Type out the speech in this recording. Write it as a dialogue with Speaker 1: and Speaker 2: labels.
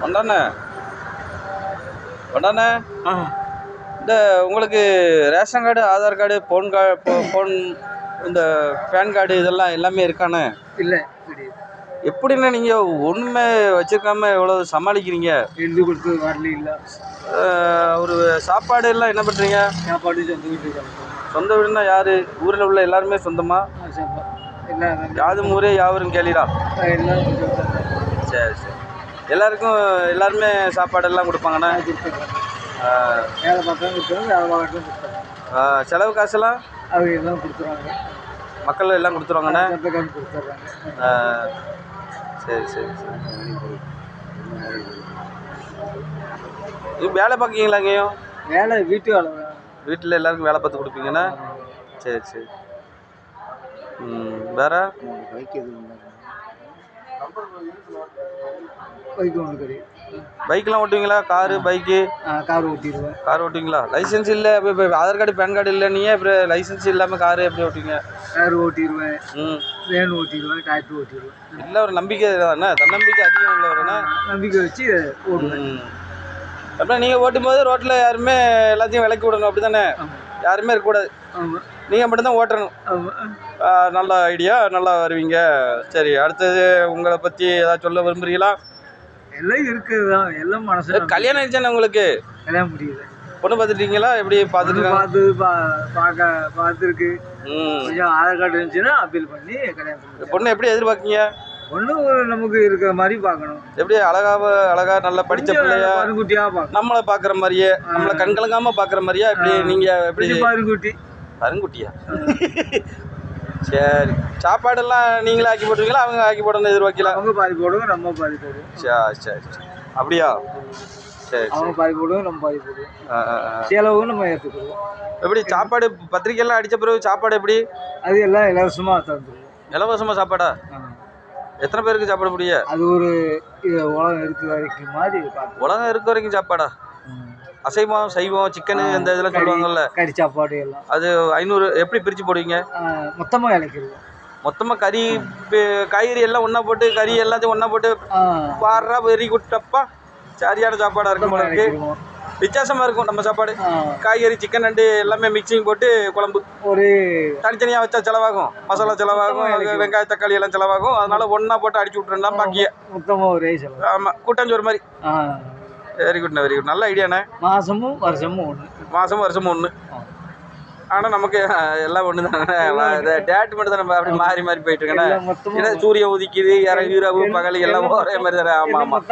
Speaker 1: வந்தானே வந்தானே
Speaker 2: ஆ
Speaker 1: இந்த உங்களுக்கு ration card, Aadhaar card, phone இந்த பேன் கார்டு இதெல்லாம் எல்லாமே இருக்கானே?
Speaker 2: இல்லை கிடையாது.
Speaker 1: எப்படிண்ணே நீங்கள் ஒன்றுமே வச்சுருக்காம எவ்வளோ சமாளிக்கிறீங்க?
Speaker 2: எழுதி கொடுத்து வரல இல்லை.
Speaker 1: ஒரு சாப்பாடு எல்லாம் என்ன பண்ணுறீங்க?
Speaker 2: சாப்பாடு சொந்த வீட்டுக்கு
Speaker 1: சொந்த வீடுனா யார்? ஊரில் உள்ள எல்லாருமே சொந்தமா?
Speaker 2: எல்லாம்
Speaker 1: யாதும் ஊரே யாவரும் கேளீரா?
Speaker 2: எல்லாரும்
Speaker 1: சரி சரி. எல்லாருமே சாப்பாடெல்லாம் கொடுப்பாங்கண்ணா?
Speaker 2: கொடுத்துட்றாங்க.
Speaker 1: ஆ,
Speaker 2: வேலை பார்க்க கொடுத்துறாங்க, வேலை பார்க்கட்டும் கொடுத்துறாங்க.
Speaker 1: செலவு காசெல்லாம்
Speaker 2: அவங்க எல்லாம் கொடுத்துருவாங்க.
Speaker 1: மக்கள் எல்லாம் கொடுத்துருவாங்கண்ணே?
Speaker 2: சொந்தக்காரங்க கொடுத்துட்றாங்க.
Speaker 1: சரி சரி சரி. இது வேலை பார்க்குறீங்களா எங்கேயும்?
Speaker 2: வேலை வீட்டு வேலை தான்.
Speaker 1: வீட்டில் எல்லாருக்கும் வேலை பார்த்து கொடுப்பீங்கண்ணா? சரி சரி. வேற
Speaker 2: பைக் எதுவும் பைக் ஒன்று கிடையாது.
Speaker 1: பைக்கெலாம் ஓட்டுவீங்களா? Car, bike?
Speaker 2: கார் ஓட்டிடுவேன்.
Speaker 1: கார் ஓட்டுவீங்களா? லைசன்ஸ் இல்லை, இப்போ ஆதார் கார்டு, பேன் கார்டு இல்லை, நீங்கள் அப்புறம் லைசன்ஸ் இல்லாமல் காரு எப்படி ஓட்டுவீங்க?
Speaker 2: கார் ஓட்டிடுவேன், வேன் ஓட்டிடுவேன், டிராக்டர் ஓட்டிடுவேன்.
Speaker 1: இல்லை ஒரு நம்பிக்கை தானே, தன்னம்பிக்கை அதிகம் உள்ளவரண்ணா.
Speaker 2: நம்பிக்கை வச்சு ஓடுவேன்.
Speaker 1: அப்புறம் நீங்கள் ஓட்டும்போது ரோட்டில் யாருமே எல்லாத்தையும் விலக்கி விடணும், அப்படி தானே? யாருமே இருக்கக்கூடாது,
Speaker 2: ஆமாம்.
Speaker 1: நீங்கள் மட்டும்தான் ஓட்டணும்.
Speaker 2: ஆமாம்.
Speaker 1: நல்ல ஐடியா, நல்லா வருவீங்க. சரி, அடுத்தது உங்களை பற்றி ஏதாவது சொல்ல விரும்புகிறீங்களா?
Speaker 2: எல்லாம் இருக்குது தான், எல்லாம் மனசு.
Speaker 1: கல்யாணம் ஆயிடுச்சானே உங்களுக்கு?
Speaker 2: கல்யாணம் முடியுது.
Speaker 1: பொண்ணு பார்த்துட்டீங்களா? எப்படி
Speaker 2: பார்த்துருக்கு. கொஞ்சம் ஆதார் கார்டு இருந்துச்சுன்னா அப்பீல் பண்ணி கல்யாணம்.
Speaker 1: பொண்ணு எப்படி எதிர்பார்க்கீங்க?
Speaker 2: ஒன்று நமக்கு இருக்கிற மாதிரி பார்க்கணும்.
Speaker 1: எப்படி அழகா நல்லா படிச்ச பிள்ளையா,
Speaker 2: பருங்குட்டியா பார்க்கணும்.
Speaker 1: நம்மளை பார்க்குற மாதிரியே, நம்மளை கண்கலங்காம பார்க்குற மாதிரியா? எப்படி நீங்கள் எப்படி பருங்குட்டியா? சரி. சாப்பாடெல்லாம் நீங்களே ஆக்கி போட்டுருவீங்களா, அவங்க ஆக்கி போடணும்னு எதிர்பார்க்கலாம்?
Speaker 2: அவங்க பாதி போடுவோம், நம்ம பாதி போடுவோம்.
Speaker 1: சரி சரி. அப்படியா? சரி.
Speaker 2: அவங்க பாதி போடுவோம், நம்ம பாதி போடுவோம். செலவும் நம்ம ஏற்றுக்குவோம்.
Speaker 1: எப்படி சாப்பாடு பத்திரிக்கைலாம் அடித்த பிறகு சாப்பாடு எப்படி?
Speaker 2: அது எல்லாம் இலவசமாக தந்துடுவோம்.
Speaker 1: இலவசமாக சாப்பாடா? எத்தனை பேருக்கு சாப்பிட முடியும்?
Speaker 2: அது ஒரு உலகம் இருக்க வரைக்கும் மாதிரி.
Speaker 1: உலகம் இருக்க வரைக்கும் சாப்பாடா? அசைவம், சைவம், சிக்கனு இந்த இதெல்லாம் சொல்லுவாங்கல்ல,
Speaker 2: கறி சாப்பாடு எல்லாம்.
Speaker 1: அது 500 எப்படி பிரித்து போடுவீங்க?
Speaker 2: மொத்தமாக இலக்கிடுவோம்.
Speaker 1: மொத்தமாக கறி, காய்கறி எல்லாம் ஒன்றா போட்டு, கறி எல்லாத்தையும் ஒன்றா போட்டு பாடுறா வெறி குட்டப்பா, சரியான சாப்பாடாக இருக்கும் போல இருக்கு. வித்தியாசமாக இருக்கும் நம்ம சாப்பாடு. காய்கறி, சிக்கன், நண்டு எல்லாமே மிக்சிங் போட்டு குழம்பு ஒரு தனித்தனியாக வச்சா செலவாகும், மசாலா செலவாகும், வெங்காய தக்காளி எல்லாம் செலவாகும். அதனால ஒன்றா போட்டு அடிச்சு விட்றேன்னா பாக்கிய மொத்தமாக ஒரே செலவு. ஆமாம், கூட்டாஞ்சோறு மாதிரி. வெரி குட்ண்ணே, வெரி குட். நல்ல ஐடியாண்ணே.
Speaker 2: மாதமும் வருஷமும் ஒன்று.
Speaker 1: ஆனால் நமக்கு எல்லாம் ஒன்று தானே. டேட் மட்டும் தான் நம்ம அப்படி மாறி மாறி போயிட்டு இருக்கேன். ஏன்னா சூரியன் உதிக்குது, இரவு பகல் எல்லாம் ஒரே மாதிரி தானே. ஆமாம் ஆமாம்.